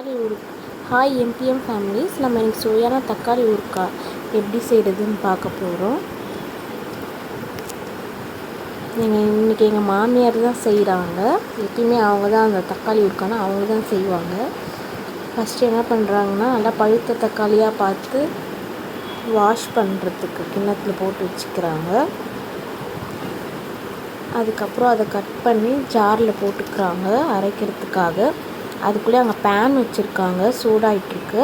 தக்காளி hi MBM families, நம்ம இன்றைக்கி சுவையான தக்காளி ஊறுகாய் எப்படி செய்கிறதுன்னு பார்க்க போகிறோம். இன்றைக்கி எங்கள் மாமியார் தான் செய்கிறாங்க. எப்பயுமே அவங்க தான் அந்த தக்காளி ஊறுகாய்னா அவங்க தான் செய்வாங்க. ஃபஸ்ட்டு என்ன பண்ணுறாங்கன்னா, நல்லா பழுத்த தக்காளியாக பார்த்து வாஷ் பண்ணுறதுக்கு கிண்ணத்தில் போட்டு வச்சுக்கிறாங்க. அதுக்கப்புறம் அதை கட் பண்ணி ஜாரில் போட்டுக்கிறாங்க அரைக்கிறதுக்காக. அதுக்குள்ளே அங்கே பேன் வச்சுருக்காங்க, சூடாயிட்ருக்கு.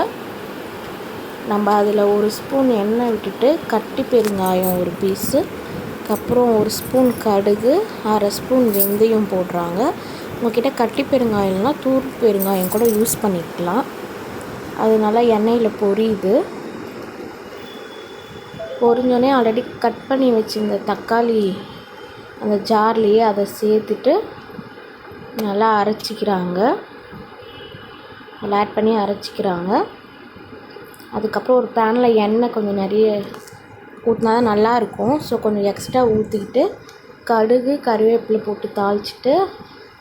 நம்ம அதில் ஒரு ஸ்பூன் எண்ணெய் விட்டுட்டு கட்டி பெருங்காயம் ஒரு பீஸு, அதுக்கப்புறம் ஒரு ஸ்பூன் கடுகு, அரை ஸ்பூன் வெந்தயம் போடுறாங்க. உங்கள்கிட்ட கட்டி பெருங்காயம் இல்லைனா தூள் பெருங்காயம் கூட யூஸ் பண்ணிக்கலாம். அது நல்லா எண்ணெயில் பொரியுது. பொரிஞ்சோடனே ஆல்ரெடி கட் பண்ணி வச்சுருந்த தக்காளி அந்த ஜார்லேயே அதை சேர்த்துட்டு நல்லா அரைச்சிக்கிறாங்க. நல்லா ஆட் பண்ணி அரைச்சிக்கிறாங்க. அதுக்கப்புறம் ஒரு பேனில் எண்ணெய் கொஞ்சம் நிறைய ஊற்றினா தான் நல்லாயிருக்கும். ஸோ கொஞ்சம் எக்ஸ்ட்ரா ஊற்றிக்கிட்டு கடுகு கருவேப்பிலை போட்டு தாளிச்சிட்டு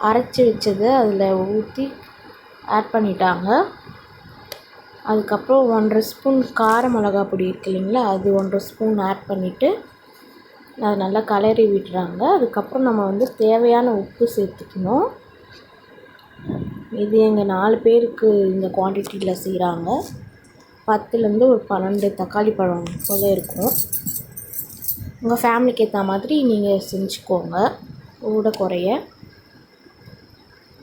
அரைச்சி வச்சதை அதில் ஊற்றி ஆட் பண்ணிட்டாங்க. அதுக்கப்புறம் 1.5 ஸ்பூன் கார மிளகா பொடி இருக்கு இல்லைங்களா, அது 1.5 ஸ்பூன் ஆட் பண்ணிவிட்டு அதை நல்லா கலரி விடுறாங்க. அதுக்கப்புறம் நம்ம தேவையான உப்பு சேர்த்துக்கணும். இது எங்கள் 4 பேருக்கு இந்த குவான்டிட்டியில் செய்கிறாங்க. 10லேருந்து ஒரு 12 தக்காளி பழம் போல் இருக்கும். உங்கள் ஃபேமிலிக்கு ஏற்ற மாதிரி நீங்கள் செஞ்சுக்கோங்க. கூட குறைய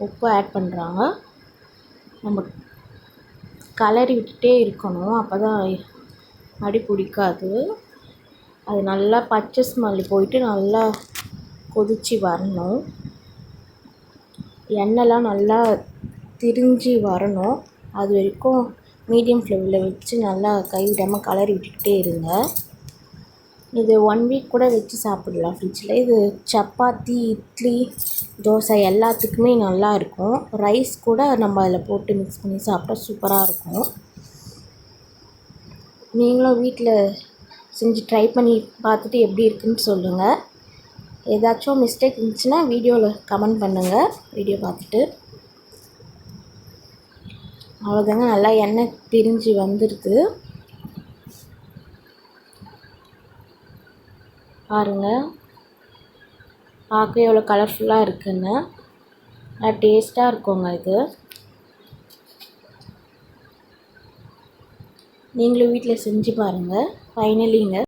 உப்பு ஆட் பண்ணுறாங்க. நம்ம கலரி விட்டுட்டே இருக்கணும், அப்போ தான் அடி பிடிக்காது. அது நல்லா பச்சை ஸ்மெல் போயிட்டு நல்லா கொதித்து வரணும். எண்ணெய்லாம் நல்லா திரிஞ்சு வரணும். அது வரைக்கும் மீடியம் ஃப்ளேமில் வச்சு நல்லா கைவிடாமல் கலரி விட்டுக்கிட்டே இருங்க. இது 1 வீக் கூட வச்சு சாப்பிடலாம் ஃப்ரிட்ஜில். இது சப்பாத்தி, இட்லி, தோசை எல்லாத்துக்குமே நல்லாயிருக்கும். ரைஸ் கூட நம்ம அதில் போட்டு மிக்ஸ் பண்ணி சாப்பிட்டா சூப்பராக இருக்கும். நீங்களும் வீட்டில் செஞ்சு ட்ரை பண்ணி பார்த்துட்டு எப்படி இருக்குன்னு சொல்லுங்கள். ஏதாச்சும் மிஸ்டேக் இருந்துச்சுன்னா வீடியோவில் கமெண்ட் பண்ணுங்கள். வீடியோ பார்த்துட்டு அவ்வளோதாங்க, நல்லா எண்ணெய் பிரிஞ்சு வந்துடுது பாருங்கள். பார்க்க எவ்வளோ கலர்ஃபுல்லாக இருக்குன்னு. நல்லா டேஸ்ட்டாக இருக்குங்க இது. நீங்களும் வீட்டில் செஞ்சு பாருங்கள். ஃபைனலிங்க